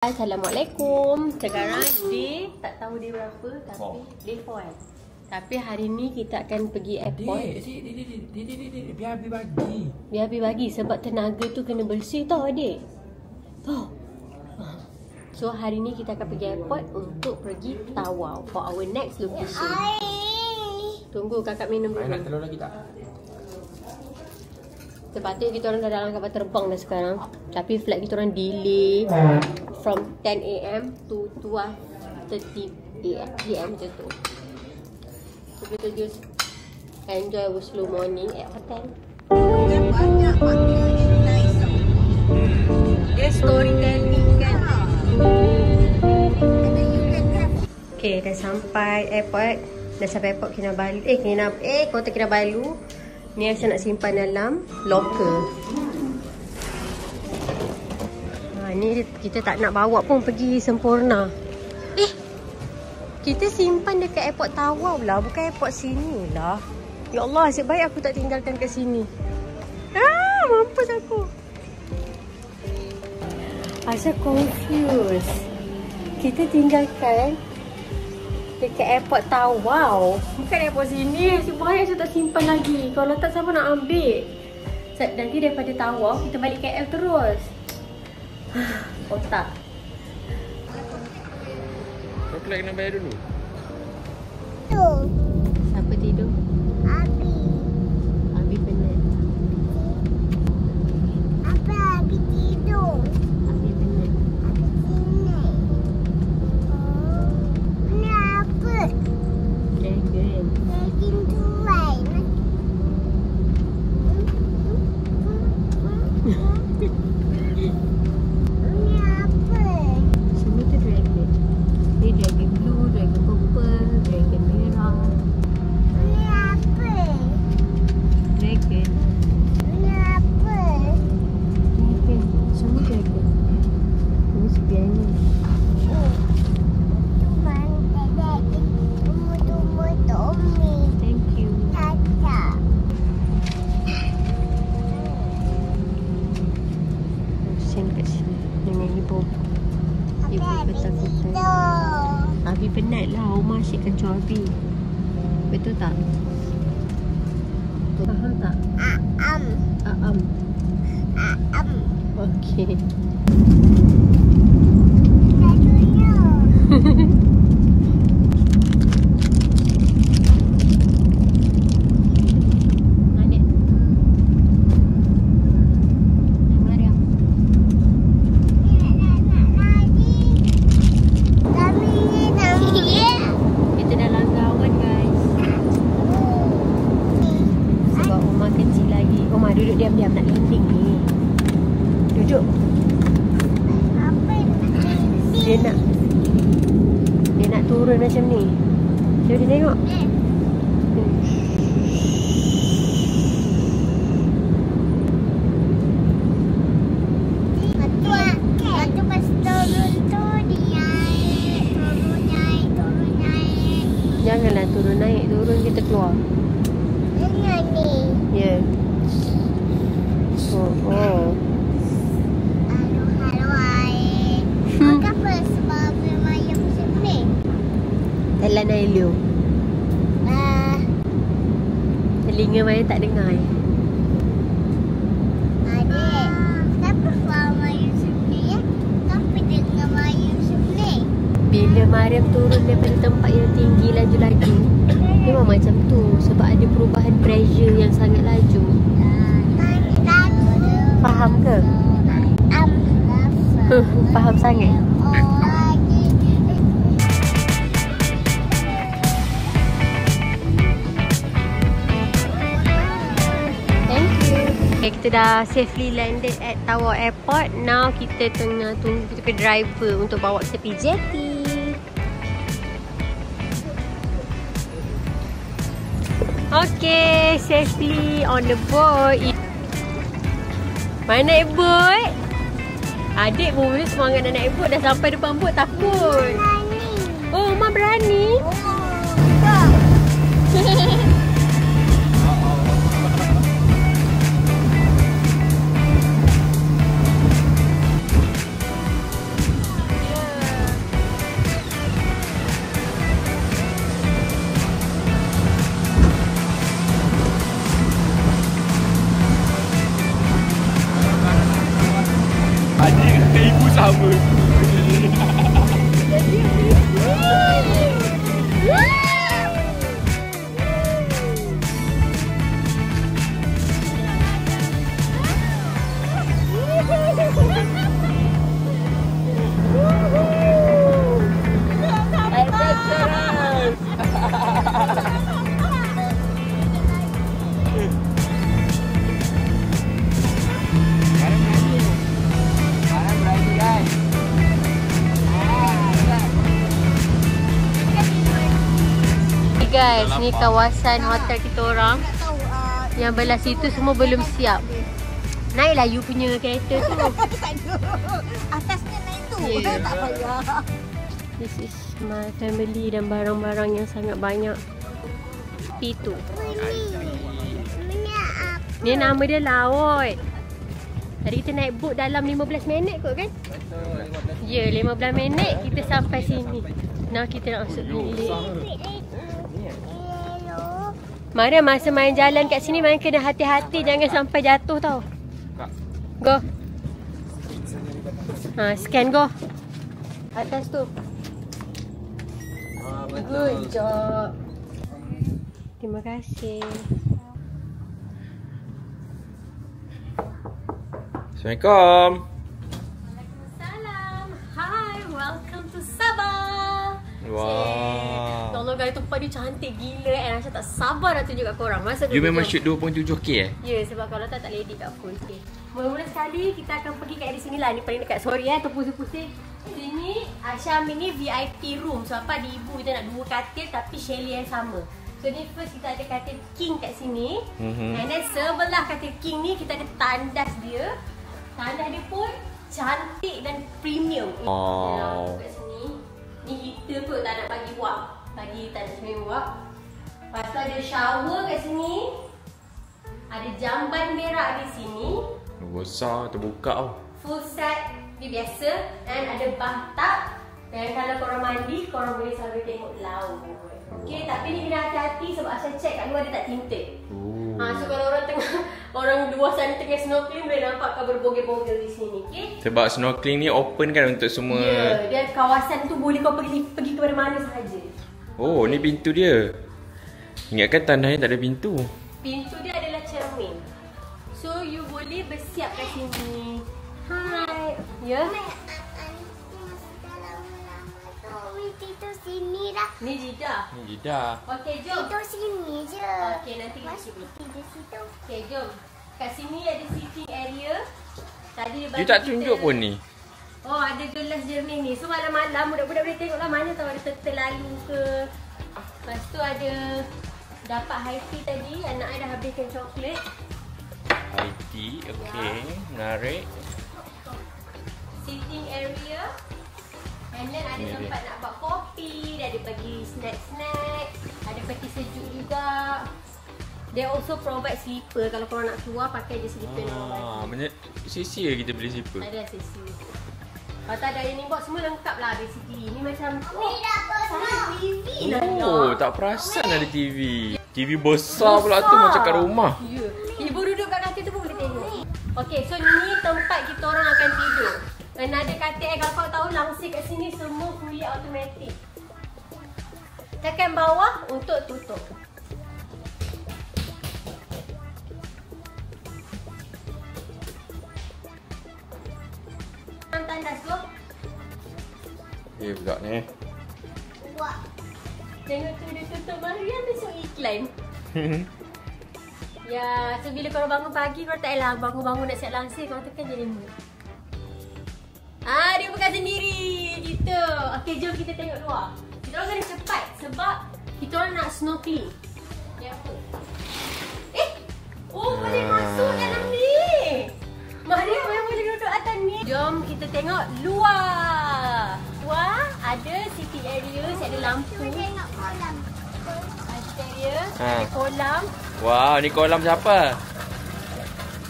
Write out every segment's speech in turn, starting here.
Assalamualaikum. Sekarang day tak tahu day berapa tapi day 4 kan. Tapi hari ni kita akan pergi airport. Biar Abi bagi. Biar Abi bagi sebab tenaga tu kena bersih tau adik. Tau. So hari ni kita akan pergi airport untuk pergi Tawau for our next location. Tunggu kakak minum dulu. Nak telur lagi tak? Sepatutnya kita orang dah dalam kapal terbang dah sekarang. Tapi flight kita orang delay from 10 AM to 12:30 PM macam tu. So kita just enjoy our slow morning at hotel. Dia storytelling kan. Okay, dah sampai airport. Dah sampai airport Kinabalu. Kota Kinabalu. Ni Aisyah nak simpan dalam locker. Ni kita tak nak bawa pun pergi Sempurna. Kita simpan dekat airport Tawau lah, bukan airport sini lah. Ya Allah, asyik baik aku tak tinggalkan kat sini. Mampus aku. Asyik confused. Kita tinggalkan dekat airport Tawau, bukan airport sini. Sebenarnya saya tak simpan lagi. Kalau tak siapa nak ambil. Nanti daripada Tawau kita balik KL terus. Otak. Kau flight kena bayar dulu. Siapa tidur? Abi penat. Abi tidur. Abi penat. Ini apa? Dragon. Dragon tuai. Ini apa? Semua tu dragon. Ni dragon blue, dragon purple, dragon merah. Ini apa? Dragon. Ini apa? Dragon. Semua dragon. Ini sebianya. Thank you. Sen kat sini dengan ibu. Ibu kata-kata. Abi penat lah. Omah asyik kencur Abi. Betul tak? Faham tak? Aam. Okey. Duduk diam-diam nak landing ni. Duduk. Dia nak turun macam ni. Cuba dia tengok. Lepas turun tu dia turun naik. Janganlah turun naik. Turun kita keluar. Jangan ni. Ya. Oh. Halo air. Kenapa sebab mayam sini? Telan air liu. Telinga Maya tak dengar. Adik, kenapa sebab mayam sini ya? Kenapa dengar mayam sini? Bila Mariam turun daripada tempat yang tinggi laju-laju, memang macam tu. Sebab ada perubahan pressure yang sangat laju. Faham ke? Faham sangat? Thank you. Okay, kita dah safely landed at Tawau Airport. Now kita tengah tunggu kita punya driver untuk bawa kita pergi jetty. Okay, safely on the boat. Mana naik boat? Adik pun boleh semangat nak naik boat. Dah sampai depan boat takut. Oh, Mak berani? sama. Guys, ni kawasan hotel kita orang. Yang belah situ semua belum siap. Naiklah you punya kereta tu. Atasnya naik tu. Yeah. Tak payah. This is my family dan barang-barang yang sangat banyak. Itu. Ni nama dia Laut. Tadi kita naik boat dalam 15 minit kot kan? Ya, 15 minit kita sampai sini. Now kita nak masuk bilik. Mari masa main jalan kat sini main kena hati-hati, jangan sampai jatuh tau. Go. Ha, scan go. Atas tu. Good job. Terima kasih. Assalamualaikum. Waalaikumsalam. Hi, welcome to Sabah. Wah. Tolong guys, tempat ni cantik gila and Aisyah tak sabar nak tunjuk kat korang. Masa You memang shoot 2.7K Ya, sebab kalau tak lady kat full K. Mula-mula sekali kita akan pergi kat di sini lah. Ni paling dekat. Sorry terpusing-pusing. Sini Aisyah ambil ni VIP room. So apa di ibu kita nak 2 katil tapi Shelly yang sama. So ni first kita ada katil king kat sini. And then sebelah katil king ni kita ada tandas dia. Tandas dia pun cantik dan premium. Oh. Kat sini. Ni heater tu tak nak bagi wap. Bagi tak nak swimming wap. Lepas tu ada shower kat sini. Ada jamban berak di sini. Besar, terbuka tau. Full set dia biasa. Dan ada bathtub. Dan kalau korang mandi, korang boleh sambil tengok laut. Okay, tapi ni kena hati-hati sebab saya check kat luar dia tak tinted. So kalau orang tengah, orang luar sana tengah snorkeling boleh nampak kau berbogel-bogel di sini. Okay? Sebab snorkeling ni open kan untuk semua. Ya, dan kawasan tu boleh kau pergi kepada mana sahaja. Oh, ni pintu dia. Ingatkan tanah ni tak ada pintu. Pintu dia adalah cermin. So you boleh bersiap kat sini. Hai. Ya. Itu sini dah. Ni Jidah. Ni Jidah. Okey, jom. Itu sini je. Okey, nanti kita sini. Di situ. Okey, jom. Kat sini ada sitting area. Tadi dia You tak tunjuk pun ni. Oh, ada gelas jernih ni. So malam-malam budak-budak boleh tengoklah mana tahu ada turtle lalu ke. Lepas tu ada dapat high tea tadi. Anak I dah habiskan coklat. High tea, okey. Menarik. Sitting area. And then ada tempat nak buat kopi. Dia ada bagi snack-snack. Ada peti sejuk juga. They also provide slipper. Kalau korang nak keluar pakai je slipper yang orang bagi. Sisi ke kita beli slipper? Ada sesi. Kalau tak ada ini box semua lengkap lah basically. Ni macam Ni dah penuh. TV Oh, tak perasan ada TV. TV besar pula tu macam kat rumah. Ya. Ibu duduk kat katil tu pun boleh tengok. Okay, so ni tempat kita orang akan tidur. Dan ada katil kalau kau tahu langsir kat sini semua fully automatic. Tekan bawah untuk tutup. Tandas tu. Ya pula ni. Wah. Tengok tu dia tutup Mariam besok iklan. Ya, so bila korang bangun pagi korang tak payah bangun-bangun nak siap langsir, korang tekan je remote. Dia bukan sendiri gitu. Okey, jom kita tengok luar. Kita orang kena cepat sebab kita orang nak snorkeling. Ya apa? Boleh masuk dalam ni. Mariam boleh duduk atas ni. Jom kita tengok luar. Luar ada sitting area, ada lampu. Tengok kolam. Sitting area, ada kolam. Wow, ni kolam siapa?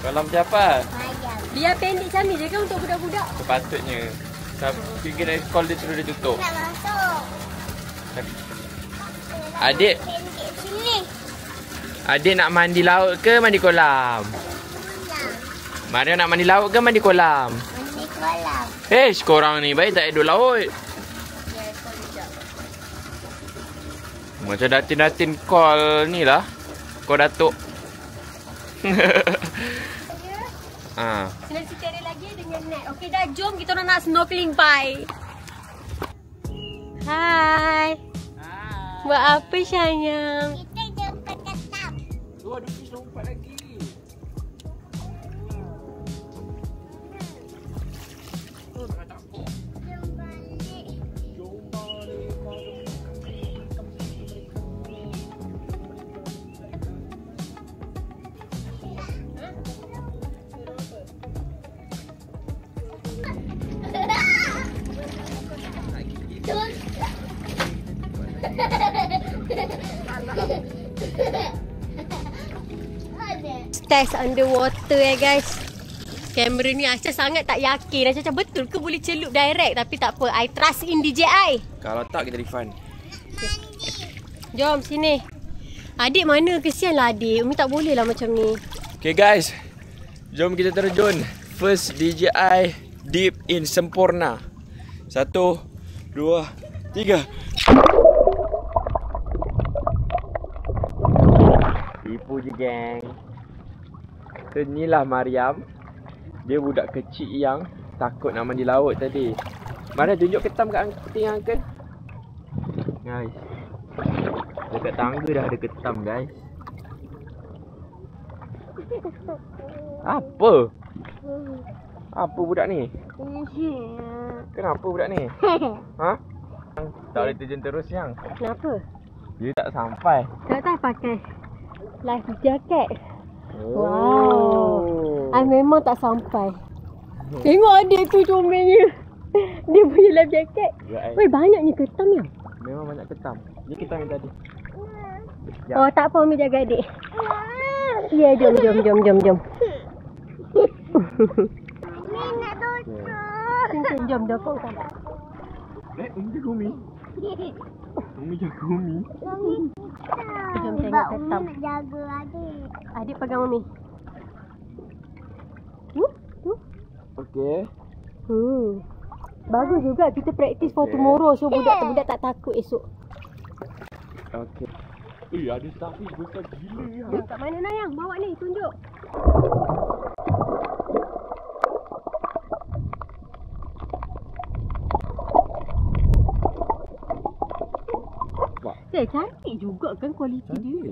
Kolam siapa? Mariam. Biar pendek macam ni je kan untuk budak-budak. Sepatutnya. Tapi kena call dia terus dia tutup. Nak masuk. Adik, Pendek sini. adik nak mandi laut ke mandi kolam? Kolam. Maria nak mandi laut ke mandi kolam? Mandi kolam. Korang ni baik tak duduk laut. Yes, call sekejap. Macam Datin-Datin call ni lah. Call Datuk. Ah. Senang sikit ada lagi dengan net. Okey dah, jom kita orang nak snorkeling. Bye. Hai. Buat apa sayang? Kita jumpa ketam. Tu ada fish lompat lagi. Jom balik. Test underwater guys. Kamera ni Aisyah sangat tak yakin. Aisyah macam betul ke boleh celup direct? Tapi tak apa, I trust in DJI. Kalau tak kita refund. Jom sini. Adik mana? Kesianlah adik. Umi tak boleh lah macam ni. Okay guys, jom kita terjun. First DJI Deep in Sempurna. 1, 2, 3. Tipu je geng. Inilah Mariam. Dia budak kecil yang takut nak mandi laut tadi. Mana tunjuk ketam kat tinggal uncle. Guys, dekat tangga dah ada ketam guys. Apa? Apa budak ni? Kenapa budak ni? Ha? Tak boleh terjun terus yang. Kenapa? Dia tak sampai. Tak pakai life jacket. Wow. I memang tak sampai. Tengok adik tu comelnya. Dia punya life jacket. Weh, banyaknya ketam yang. Memang banyak ketam. Ni ketam yang tadi. Ya. Oh, tak apa, Umi jaga adik. Ya, jom. Ni nak tutup. Sini, jom, dapur kan. Umi jaga Umi. Umi jaga Umi. Jom tengok ketam. Umi nak jaga adik. Adik pegang Umi. Okey. Bagus juga kita practice for tomorrow. So budak-budak tak takut esok. Okey. Ada starfish besar gila ya. Kat mana Nayang? Bawa ni, tunjuk. Cantik juga kan kualiti dia.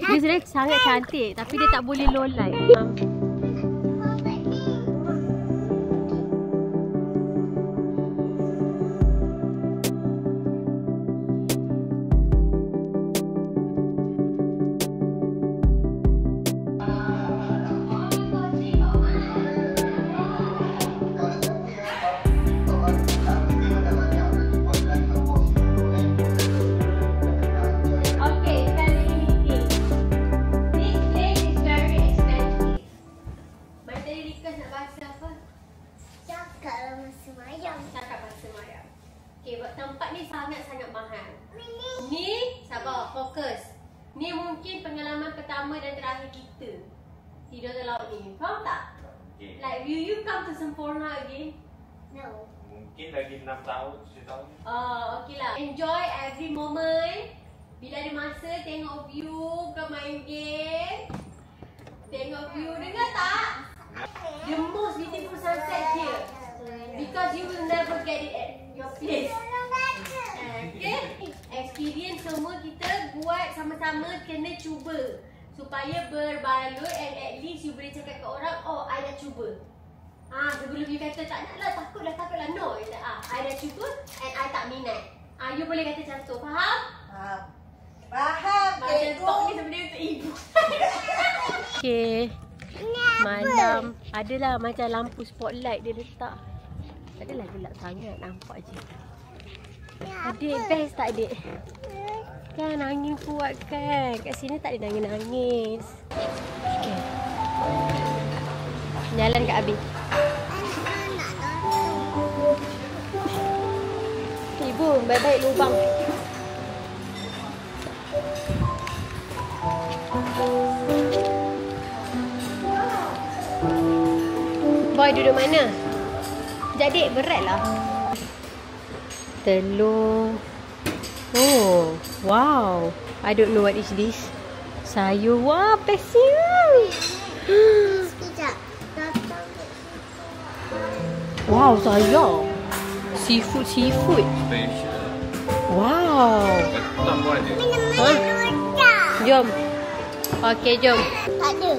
Dia sebenarnya sangat cantik tapi dia tak boleh low light. Tempat ni sangat-sangat mahal. Ni, sabar, fokus. Ni mungkin pengalaman pertama dan terakhir kita tidur dalam laut ni. Faham tak? Okay. Like, will you come to Sempurna again? No. Mungkin lagi 6 tahun, 7 tahun. Okay lah. Enjoy every moment. Bila ada masa, tengok view, bukan main game. Tengok view, dengar tak? The most beautiful sunset here. Because you will never get it at your place. Okay? Experience semua kita buat sama-sama, kena cuba. Supaya berbaloi and at least you boleh cakap ke orang, oh, I dah cuba. Sebelum you kata tak nak lah, takutlah. No, I dah cuba and I tak minat. You boleh kata macam tu, faham? Faham. Macam talk ni sebenarnya untuk ibu. Okay. Malam. Adalah macam lampu spotlight dia letak. Tak adalah gelap sangat, nampak je. Adik, best tak adik? Kan angin kuat kan? Kat sini tak ada nangis-nangis. Okay. Jalan kat Abi. Ibu, baik-baik lubang. boy duduk mana? Jadi berat lah. Telur. Oh, wow. I don't know what is this. Sayur. Wah, bestnya. Sekejap. Datang. Wow, sayur. Seafood. Special. Wow. Tambah je. Ha? Jom. Okey, jom. Tak ada.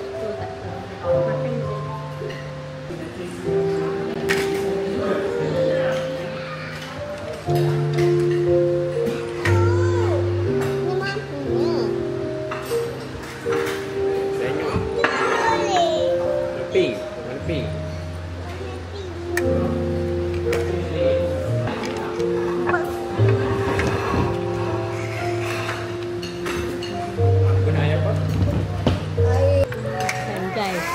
Ni mampunya. Tengok. Boleh. Pink. Mana pink? Apa nak ayam apa? Dan guys,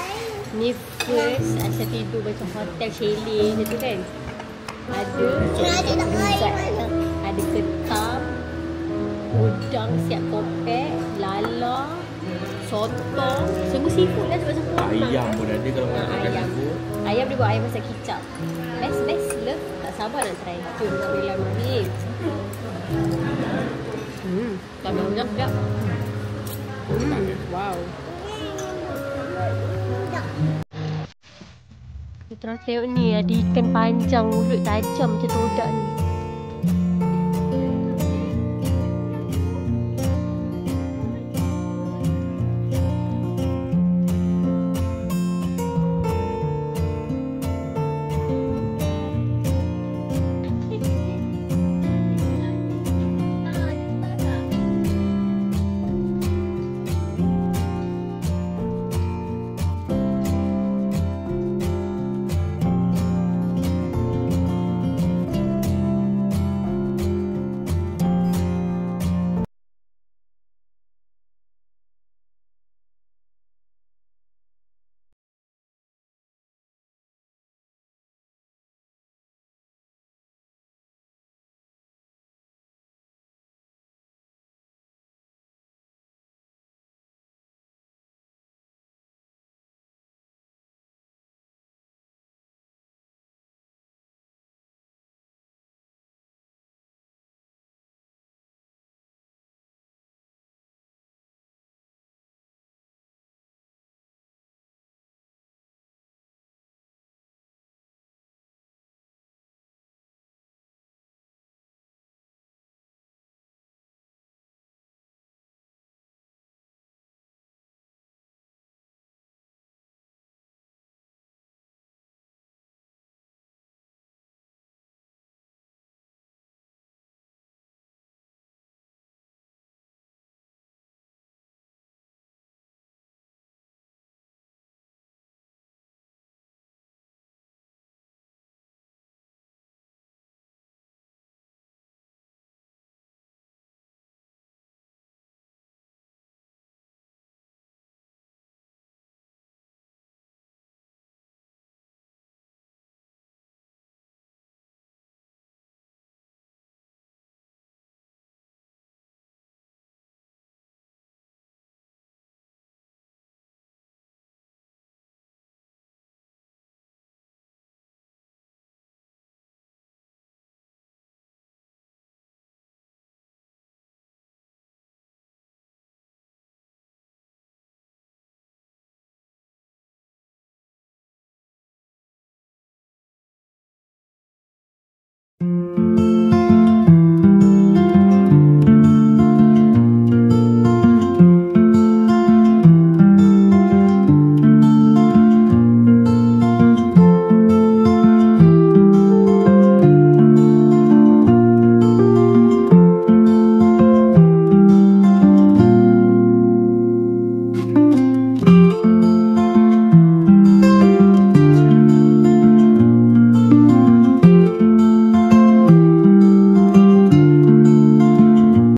ni first Aisyah tidur macam hotel chalet macam tu kan. Ada Ada nak air mana? ada ketam, udang siap kopek, lala, sotong, semua seafood lah sebab semua Ayam pun ada kalau nak makan ayam. seafood. Ayam dia buat ayam masak kicap. Best love. Tak sabar nak try. Jom nak beli lama ni. Tambah udang sedap. Wow. Kita tengok ni ada ikan panjang mulut tajam macam todak ni.